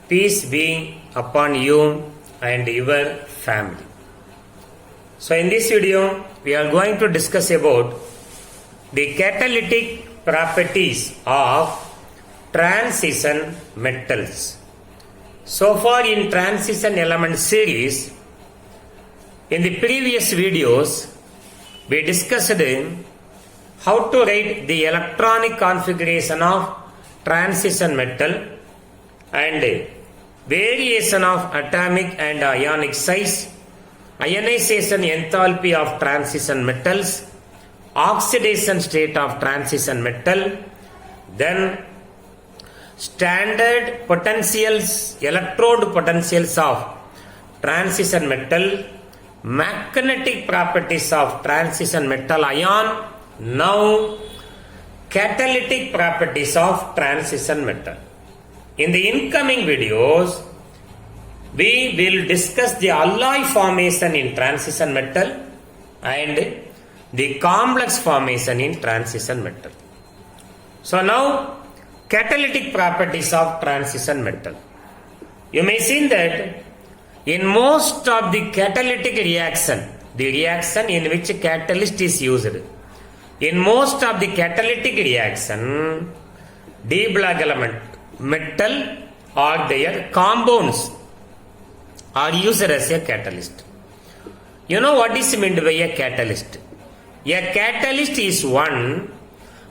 Peace be upon you and your family. So in this video, we are going to discuss about the catalytic properties of transition metals. So far in transition element series, in the previous videos, we discussed how to write the electronic configuration of transition metal and variation of atomic and ionic size, ionization enthalpy of transition metals, oxidation state of transition metal, then standard potentials, electrode potentials of transition metal, magnetic properties of transition metal ion, now catalytic properties of transition metal. In the incoming videos, we will discuss the alloy formation in transition metal and the complex formation in transition metal. So now, catalytic properties of transition metal. You may see that in most of the catalytic reaction, the reaction in which catalyst is used, in most of the catalytic reaction, D-block element metal or their compounds are used as a catalyst. You know what is meant by a catalyst? A catalyst is one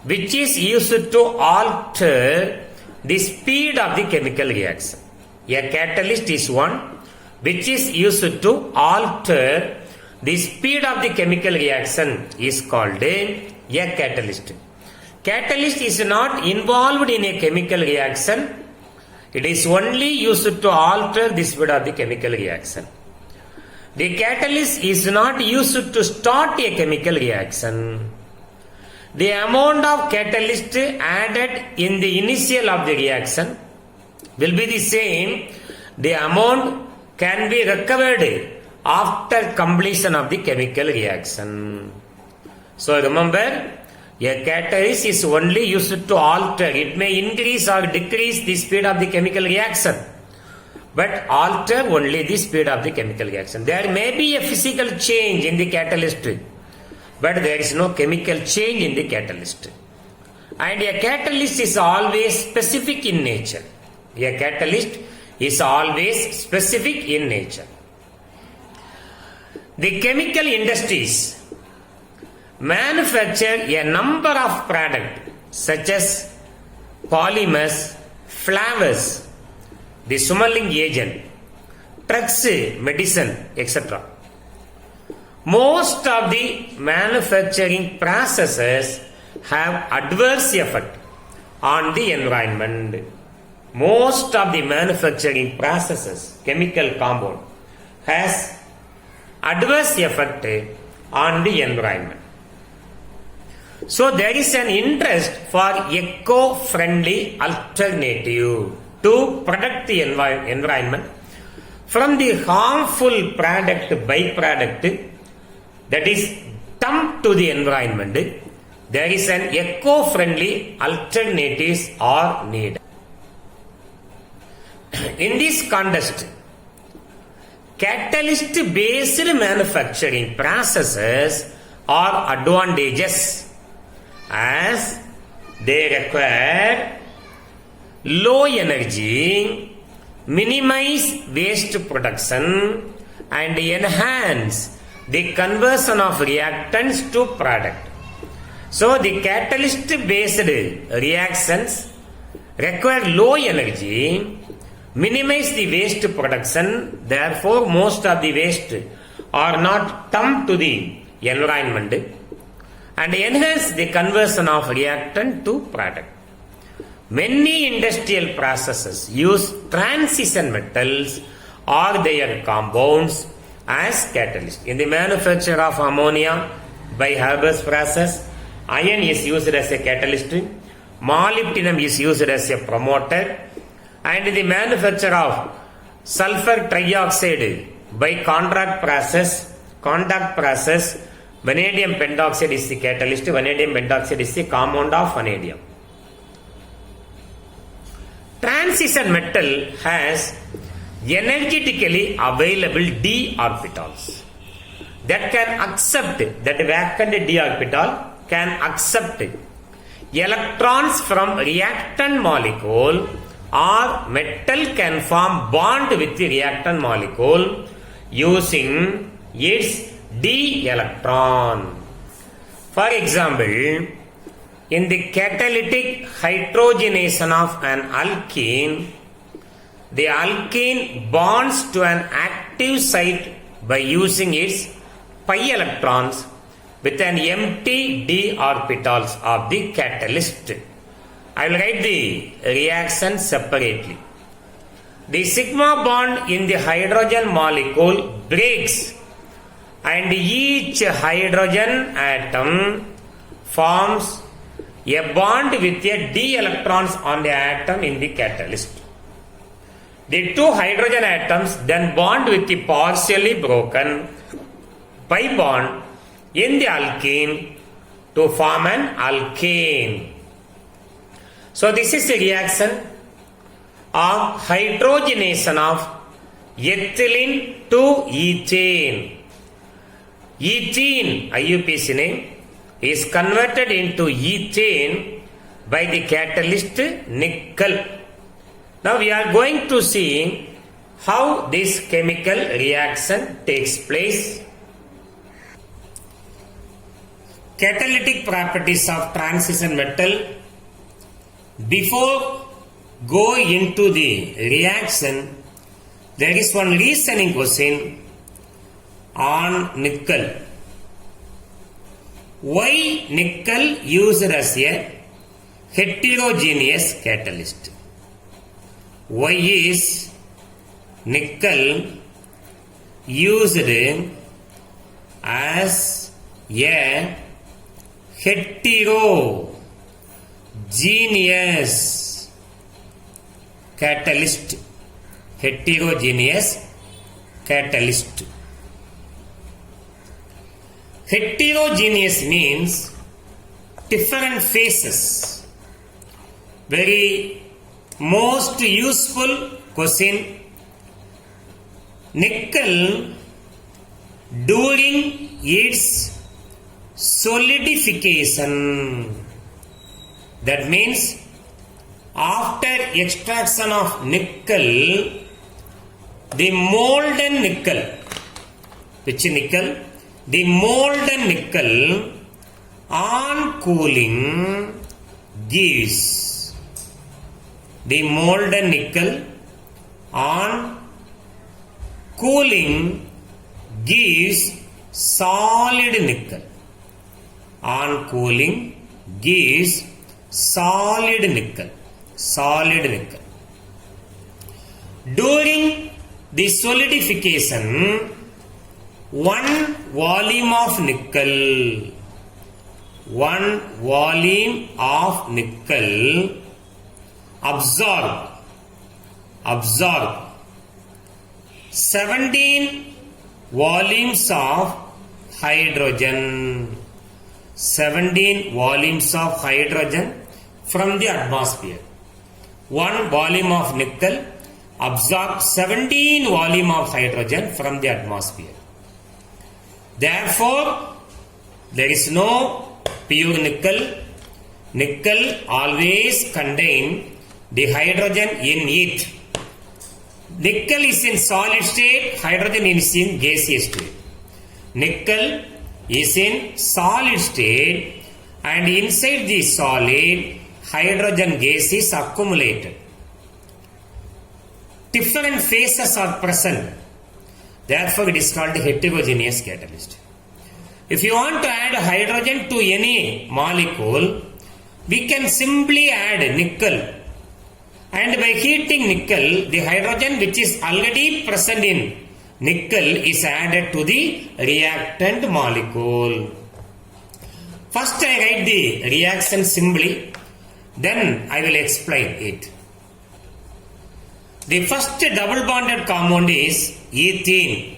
which is used to alter the speed of the chemical reaction. A catalyst is one which is used to alter the speed of the chemical reaction is called a catalyst. Catalyst is not involved in a chemical reaction. It is only used to alter the speed of the chemical reaction. The catalyst is not used to start a chemical reaction. The amount of catalyst added in the initial of the reaction will be the same. The amount can be recovered after completion of the chemical reaction. So remember, a catalyst is only used to alter. It may increase or decrease the speed of the chemical reaction, but alter only the speed of the chemical reaction. There may be a physical change in the catalyst, but there is no chemical change in the catalyst. And a catalyst is always specific in nature. A catalyst is always specific in nature. The chemical industries manufacture a number of products such as polymers, flavors, the smelling agent, drugs, medicine, etc. Most of the manufacturing processes have adverse effect on the environment. Most of the manufacturing processes, chemical compound, has adverse effect on the environment. So there is an interest for eco-friendly alternative to protect the environment from the harmful byproduct that is dumped to the environment. There is an eco-friendly alternatives are needed. In this context, catalyst-based manufacturing processes are advantageous as they require low energy, minimize waste production, and enhance the conversion of reactants to product. So the catalyst-based reactions require low energy, minimize the waste production, therefore most of the waste are not dumped to the environment, and enhance the conversion of reactant to product. Many industrial processes use transition metals or their compounds as catalyst. In the manufacture of ammonia by Haber's process, iron is used as a catalyst, molybdenum is used as a promoter, and in the manufacture of sulfur trioxide by contact process, vanadium pentoxide is the catalyst. Vanadium pentoxide is the compound of vanadium. transition metal has energetically available d orbitals that can accept, that vacant d orbital can accept electrons from reactant molecule, or metal can form bond with the reactant molecule using its d electron. For example, in the catalytic hydrogenation of an alkene, the alkene bonds to an active site by using its pi electrons with an empty d orbitals of the catalyst. I will write the reaction separately. The sigma bond in the hydrogen molecule breaks and each hydrogen atom forms a bond with a d electrons on the atom in the catalyst. The two hydrogen atoms then bond with the partially broken pi bond in the alkene to form an alkane. So this is a reaction of hydrogenation of ethylene to ethane. Ethene, IUPAC name, is converted into ethane by the catalyst nickel. Now we are going to see how this chemical reaction takes place. Catalytic properties of transition metal. Before go into the reaction, there is one reasoning question on nickel. Why nickel used as a heterogeneous catalyst? Why is nickel used as a heterogeneous catalyst? Heterogeneous catalyst. Heterogeneous means different phases. Very most useful question. Nickel during its solidification, that means after extraction of nickel, the molten nickel, which nickel? The molten nickel on cooling gives, the molten nickel on cooling gives solid nickel. On cooling gives solid nickel. Solid nickel. During the solidification, one volume of nickel, one volume of nickel absorb 17 volumes of hydrogen. 17 volumes of hydrogen from the atmosphere. One volume of nickel absorbs 17 volume of hydrogen from the atmosphere. Therefore, there is no pure nickel. Nickel always contain the hydrogen in it. Nickel is in solid state, hydrogen is in gaseous state. Nickel is in solid state, and inside the solid, hydrogen gas is accumulated. Different phases are present. Therefore, it is called a heterogeneous catalyst. If you want to add hydrogen to any molecule, we can simply add nickel. And by heating nickel, the hydrogen which is already present in nickel is added to the reactant molecule. First I write the reaction simply, then I will explain it. The first double bonded compound is ethene,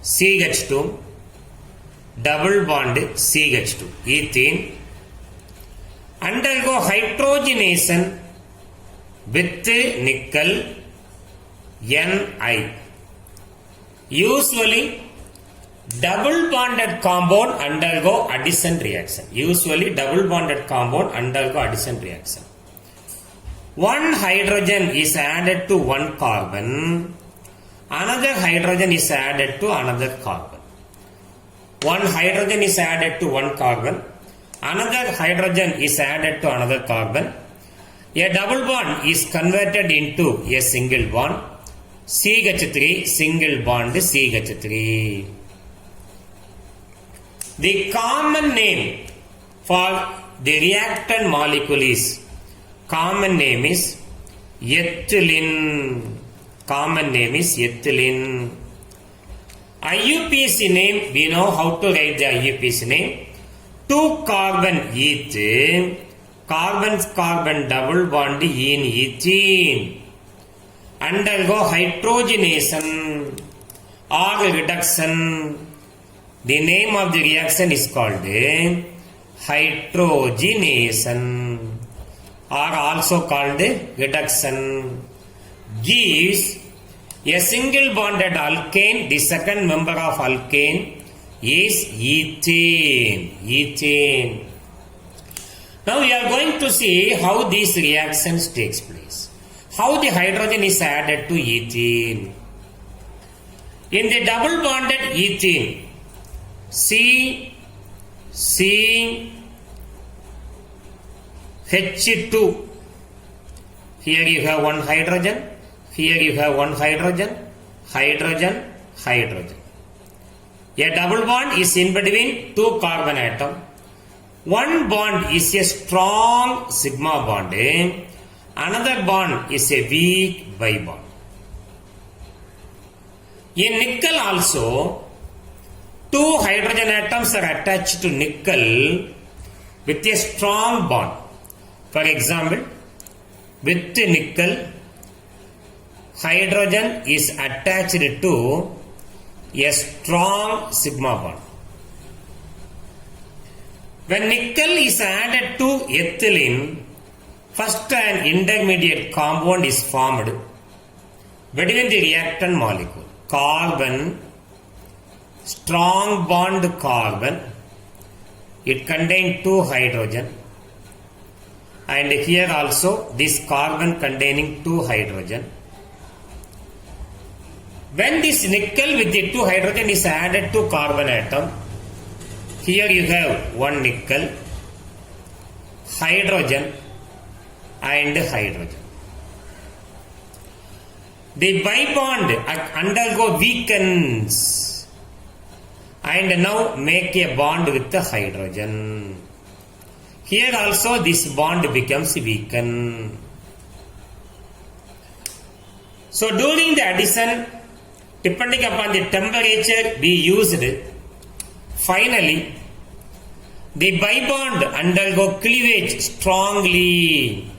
CH2, double bond CH2, ethene, undergo hydrogenation with nickel Ni. Usually double bonded compound undergo addition reaction. Usually double bonded compound undergo addition reaction. One hydrogen is added to one carbon. Another hydrogen is added to another carbon. One hydrogen is added to one carbon. Another hydrogen is added to another carbon. A double bond is converted into a single bond. CH3 single bond CH3. The common name for the reactant molecule is ethylene. Common name is ethylene. IUPAC name, we know how to write the IUPAC name. 2 carbon eth, carbon double bond in ethene. Undergo hydrogenation or reduction. The name of the reaction is called hydrogenation or also called reduction. Gives a single bonded alkane. The second member of alkane is ethane. Now we are going to see how these reactions takes place. How the hydrogen is added to ethene. In the double bonded ethene, CH2. Here you have one hydrogen. Here you have one hydrogen. A double bond is in between 2 carbon atom. One bond is a strong sigma bond. Another bond is a weak bi bond. In nickel also, 2 hydrogen atoms are attached to nickel with a strong bond. For example, with nickel, hydrogen is attached to a strong sigma bond. When nickel is added to ethylene, first an intermediate compound is formed between the reactant molecule. Carbon, strong bond carbon, it contains 2 hydrogen, and here also this carbon containing 2 hydrogen. When this nickel with the 2 hydrogen is added to carbon atom, here you have one nickel, hydrogen and hydrogen. The bi bond undergo weakens and now make a bond with the hydrogen. Here also this bond becomes weakened. So during the addition, depending upon the temperature we used, finally the bi bond undergo cleavage strongly.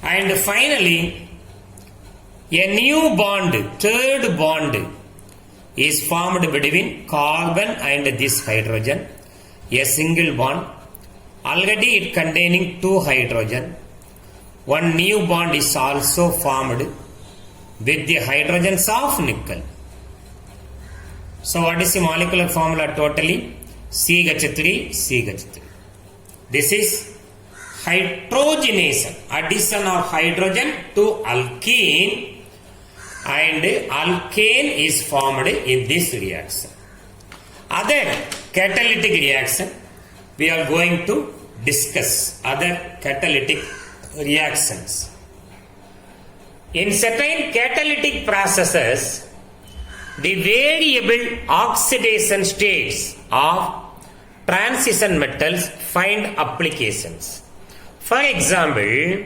And finally a new bond, third bond, is formed between carbon and this hydrogen. A single bond. Already it containing 2 hydrogen. One new bond is also formed with the hydrogens of nickel. So what is the molecular formula totally? CH3. This is hydrogenation, addition of hydrogen to alkene, and alkane is formed in this reaction. Other catalytic reaction, we are going to discuss other catalytic reactions. In certain catalytic processes, the variable oxidation states of transition metals find applications. For example,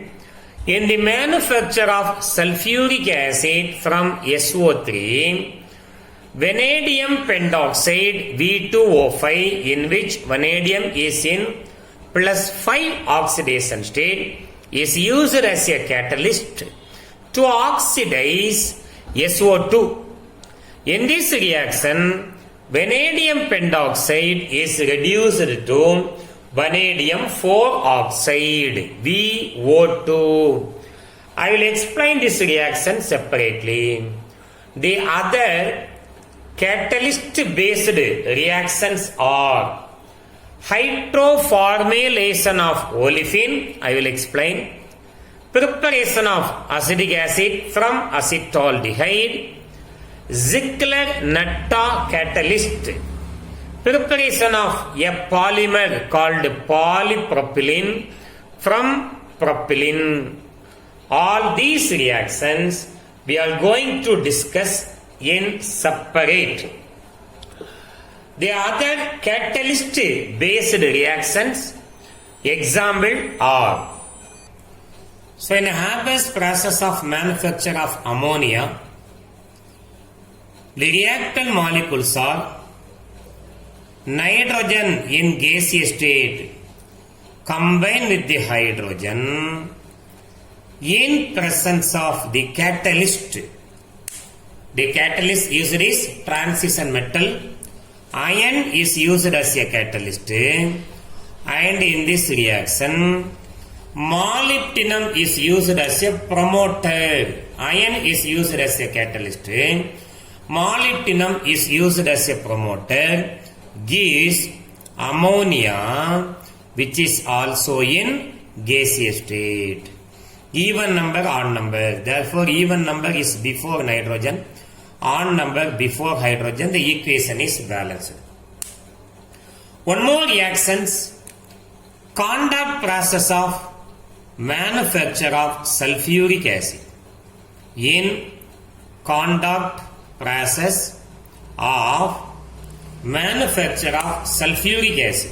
in the manufacture of sulfuric acid from SO3, vanadium pentoxide V2O5, in which vanadium is in +5 oxidation state, is used as a catalyst to oxidize SO2. In this reaction, vanadium pentoxide is reduced to vanadium 4 oxide, VO2. I will explain this reaction separately. The other catalyst-based reactions are hydroformylation of olefin, I will explain, preparation of acetic acid from acetaldehyde, Ziegler-Natta catalyst, preparation of a polymer called polypropylene from propylene. All these reactions we are going to discuss in separate. The other catalyst based reactions example are, so in a Haber's process of manufacture of ammonia, the reactant molecules are nitrogen in gaseous state combined with the hydrogen in presence of the catalyst. The catalyst used is transition metal. Iron is used as a catalyst, and in this reaction molybdenum is used as a promoter. Iron is used as a catalyst, molybdenum is used as a promoter, gives ammonia which is also in gaseous state. Even number, odd number. Therefore, even number is before nitrogen, odd number before hydrogen. The equation is balanced. One more reactions. Conduct process of manufacture of sulfuric acid. In conduct process of manufacture of sulfuric acid.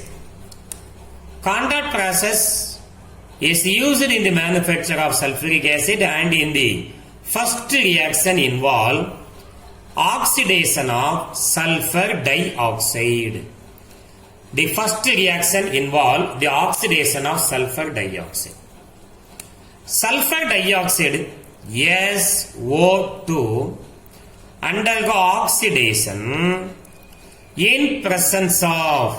Conduct process is used in the manufacture of sulfuric acid, and in the first reaction involve oxidation of sulfur dioxide. The first reaction involve the oxidation of sulfur dioxide. Sulfur dioxide SO2 undergo oxidation in presence of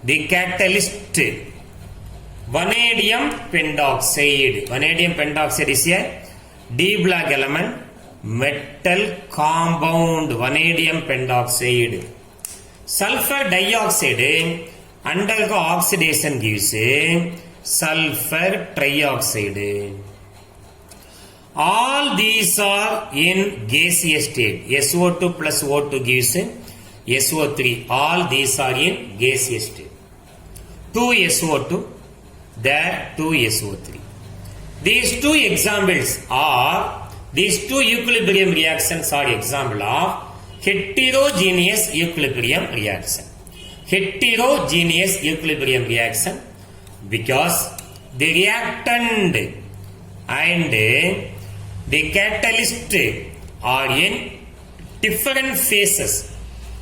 the catalyst vanadium pentoxide. Vanadium pentoxide is a D block element, metal compound, vanadium pentoxide. Sulfur dioxide undergo oxidation gives sulfur trioxide. All these are in gaseous state. SO2 plus O2 gives SO3. All these are in gaseous state. 2SO2, there 2SO3. These two examples are, these two equilibrium reactions are example of heterogeneous equilibrium reaction. Heterogeneous equilibrium reaction because the reactant and the catalyst are in different phases.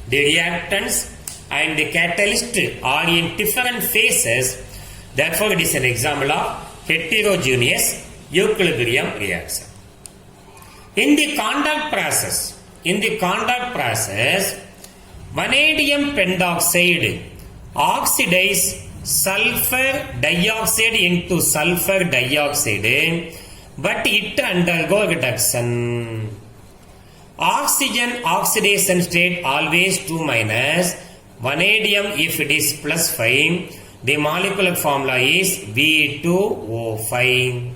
The reactants and the catalyst are in different phases. Therefore, it is an example of heterogeneous equilibrium reaction. In the conduct process, vanadium pentoxide oxidize sulfur dioxide into sulfur dioxide, but it undergo reduction. Oxygen oxidation state always 2 minus. Vanadium, if it is plus 5, the molecular formula is V2O5.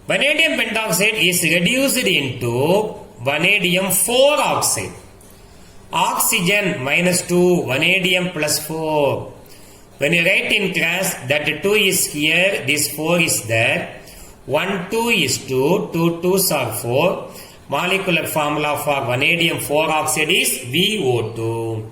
Vanadium pentoxide is reduced into vanadium 4 oxide. Oxygen minus 2, vanadium plus 4. When you write in class that 2 is here, this 4 is there. 1, 2 is 2, 2 2s are 4. Molecular formula for vanadium 4 oxide is VO2.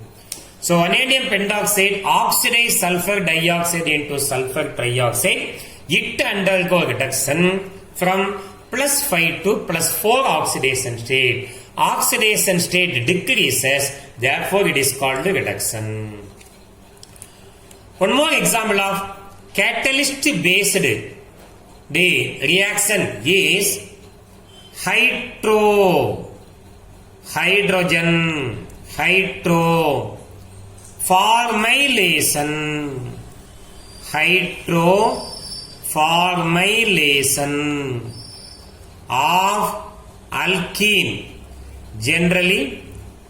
So vanadium pentoxide oxidize sulfur dioxide into sulfur trioxide. It undergo reduction from plus 5 to plus 4 oxidation state. Oxidation state decreases, therefore it is called reduction. One more example of catalyst based the reaction is hydrogen formylation. hydroformylation of alkene, generally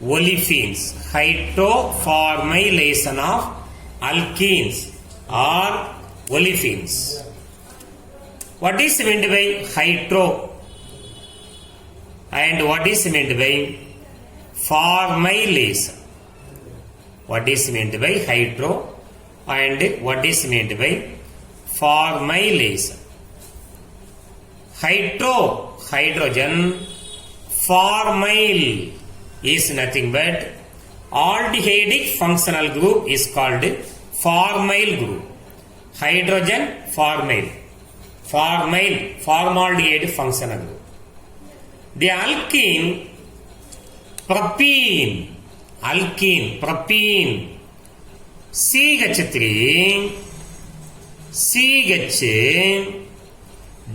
olefins. Hydroformylation of alkenes or olefins. What is meant by hydro and what is meant by formylation? What is meant by hydro and what is meant by formylation? Hydrogen, formyl is nothing but aldehydic functional group is called formyl group. Hydrogen, formyl, formaldehyde functional group. The alkene, propene, CH3, CH,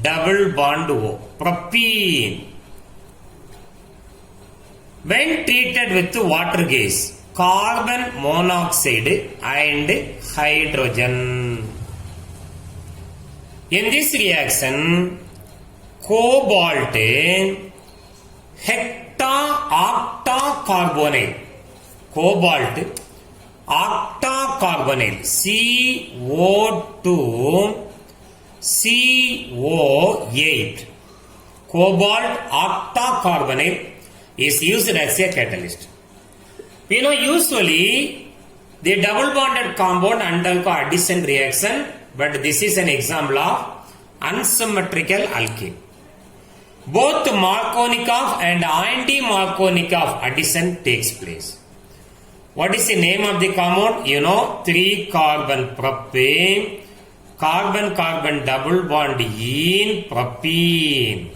double bond O, propene. When treated with water gas, carbon monoxide and hydrogen. In this reaction, cobalt, octacarbonyl, cobalt, octacarbonyl, CO2, CO8, cobalt octacarbonyl is used as a catalyst. We know usually the double bonded compound undergo addition reaction, but this is an example of unsymmetrical alkene. Both Markovnikov and anti-Markovnikov addition takes place. What is the name of the compound? You know, 3-carbon propane, carbon-carbon double bond in propene.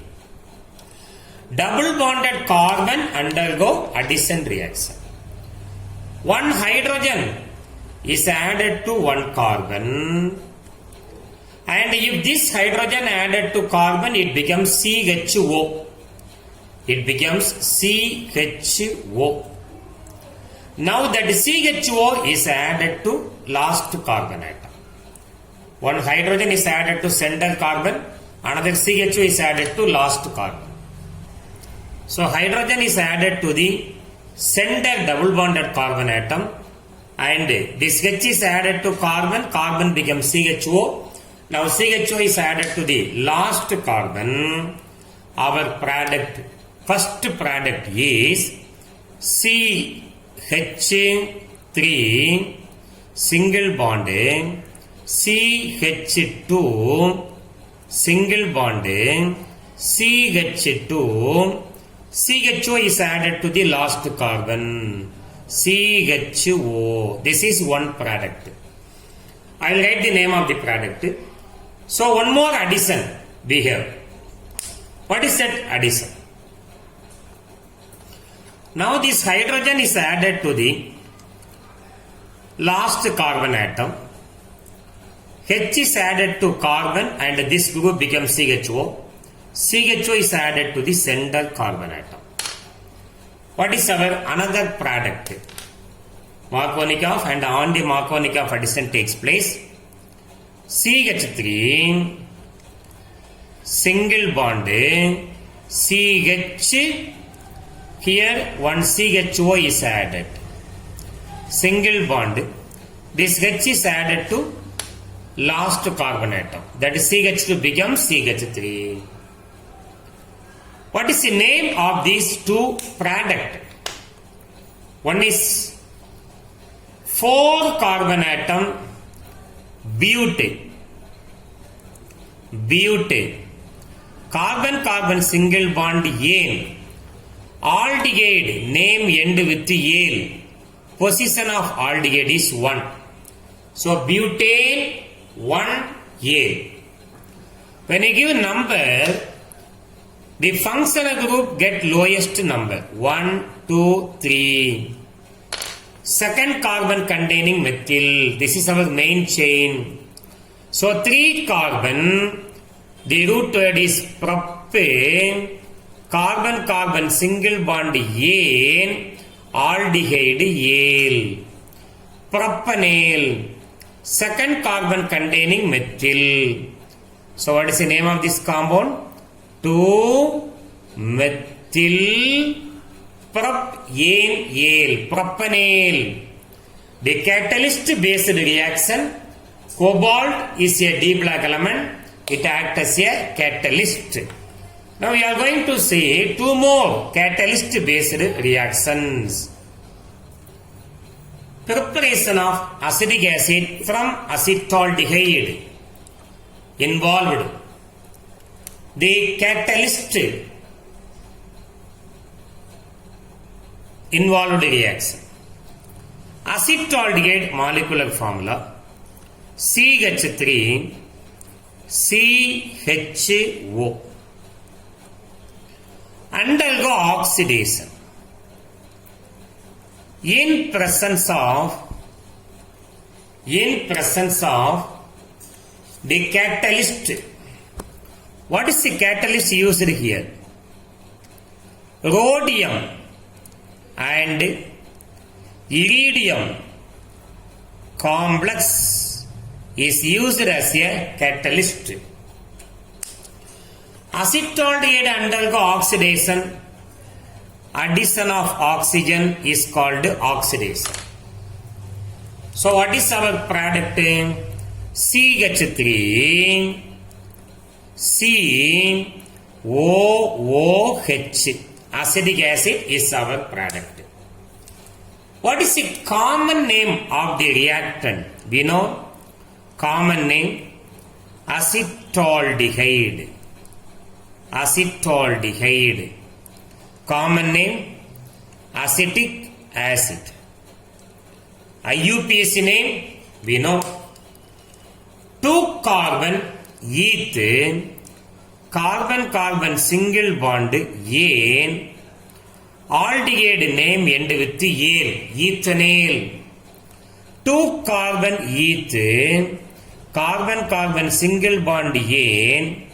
Double bonded carbon undergo addition reaction. One hydrogen is added to one carbon, and if this hydrogen added to carbon, it becomes CHO. It becomes CHO. Now that CHO is added to last carbon atom. One hydrogen is added to center carbon, another CHO is added to last carbon. So hydrogen is added to the center double bonded carbon atom, and this H is added to carbon, carbon becomes CHO. Now CHO is added to the last carbon. Our product, first product is CH3 single bond, CH2 single bond, CH2, CHO is added to the last carbon, CHO. This is one product. I will write the name of the product. So one more addition we have. What is that addition? Now this hydrogen is added to the last carbon atom. H is added to carbon and this group becomes CHO. CHO is added to the center carbon atom. What is our another product? Markovnikov and anti-Markovnikov addition takes place. CH3 single bond, CH, here one CHO is added. Single bond, this H is added to last carbon atom. That is CH2 becomes CH3. What is the name of these two products? One is 4-carbon atom butane. Butane. Carbon-carbon single bond ane. Aldehyde name end with ale. Position of aldehyde is 1. So butane 1 ale. When you give a number, the functional group get lowest number 1, 2, 3. Second carbon containing methyl. This is our main chain. So 3 carbon, the root word is propane, carbon carbon single bond ane, aldehyde ale. Propanal. second carbon containing methyl. So what is the name of this compound? 2-methyl propanal. Propanal. The catalyst based reaction, cobalt is a D black element. It acts as a catalyst. Now we are going to see two more catalyst based reactions. Preparation of acetic acid from acetaldehyde involved the catalyst involved reaction. Acetaldehyde molecular formula CH3 CHO. Undergo oxidation in presence of the catalyst. What is the catalyst used here? Rhodium and iridium complex is used as a catalyst. Acetaldehyde undergo oxidation. Addition of oxygen is called oxidation. So what is our product? CH3 COOH. Acetic acid is our product. What is the common name of the reactant? We know common name acetaldehyde. Acetaldehyde. Common name acetic acid. IUPAC name we know. 2 carbon ethane. Carbon single bond ane. Aldehyde name end with ale. Ethanol. 2 carbon ethane. Carbon single bond ane.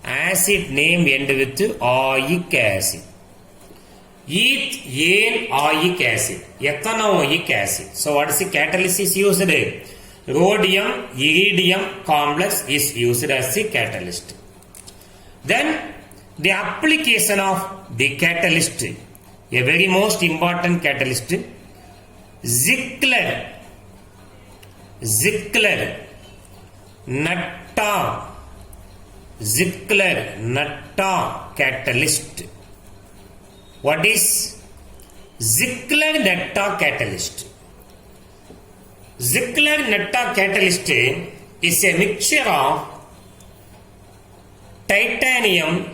Acid name end with oic acid. Ethane oic acid. Ethanoic acid. So what is the catalyst is used? Rhodium iridium complex is used as the catalyst. Then the application of the catalyst, a very most important catalyst, Ziegler Natta catalyst. What is Ziegler Natta catalyst? Ziegler Natta catalyst is a mixture of titanium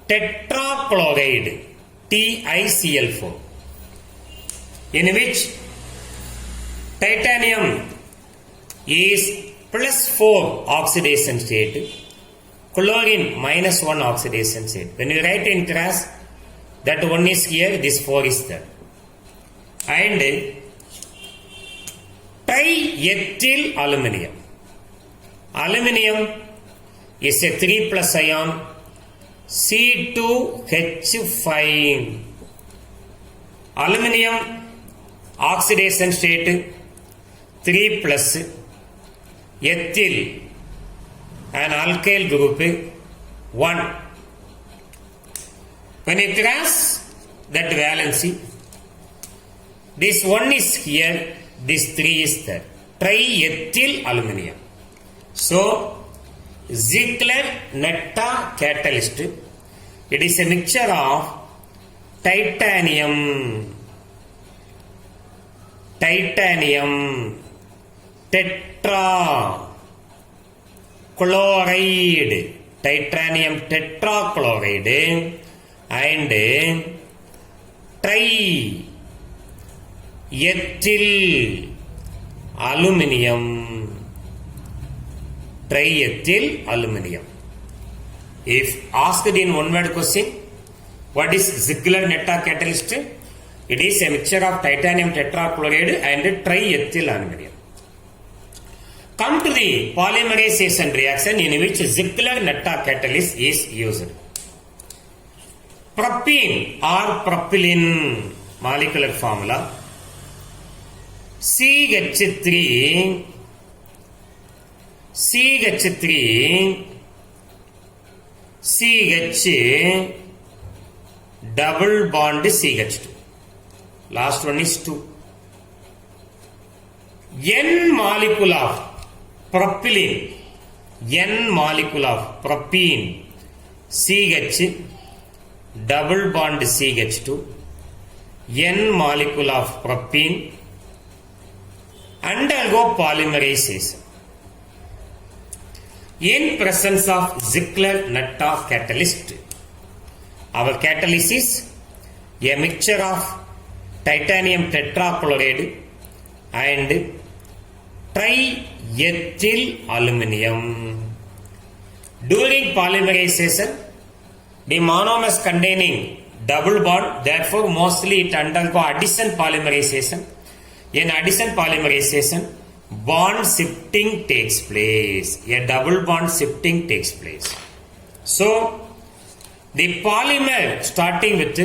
tetrachloride TiCl4, in which titanium is +4 oxidation state, chlorine -1 oxidation state. When you write in class, that 1 is here, this 4 is there. And triethyl aluminium. Aluminium is a 3+ ion C2H5. Aluminium oxidation state 3+, ethyl an alkyl group 1. When you cross that valency, this 1 is here, this 3 is there. Triethyl aluminium. So Ziegler Natta catalyst, it is a mixture of titanium tetrachloride, titanium tetrachloride and triethyl aluminum. If asked in one word question, what is Ziegler Natta catalyst? It is a mixture of titanium tetrachloride and triethyl aluminum. Come to the polymerization reaction in which Ziegler Natta catalyst is used. Propene or propylene molecular formula CH3 CH double bond CH2. Last one is 2. N molecule of propylene, N molecule of propene, CH double bond CH2, N molecule of propene undergo polymerization in presence of Ziegler-Natta catalyst. Our catalyst is a mixture of titanium tetrachloride and triethyl aluminum. During polymerization, the monomers containing double bond, therefore mostly it undergo addition polymerization. In addition polymerization, bond shifting takes place. A double bond shifting takes place. So, the polymer starting with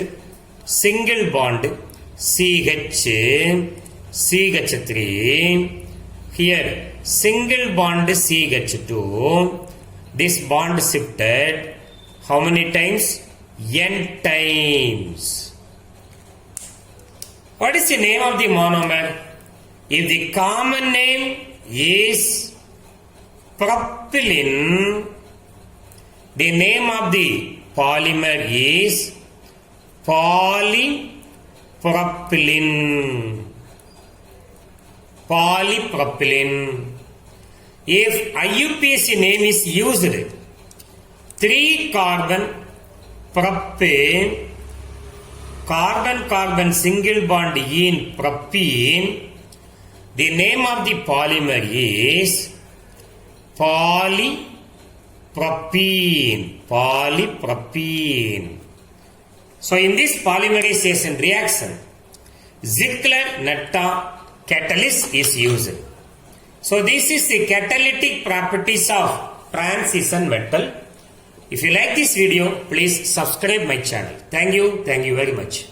single bond CH3, here single bond CH2, this bond shifted how many times? N times. What is the name of the monomer? If the common name is propylene, the name of the polymer is polypropylene. Polypropylene. If IUPAC name is used, 3 carbon propane, carbon single bond in propene, the name of the polymer is polypropene. So in this polymerization reaction, Ziegler-Natta catalyst is used. So this is the catalytic properties of transition metal. If you like this video, please subscribe my channel. Thank you very much.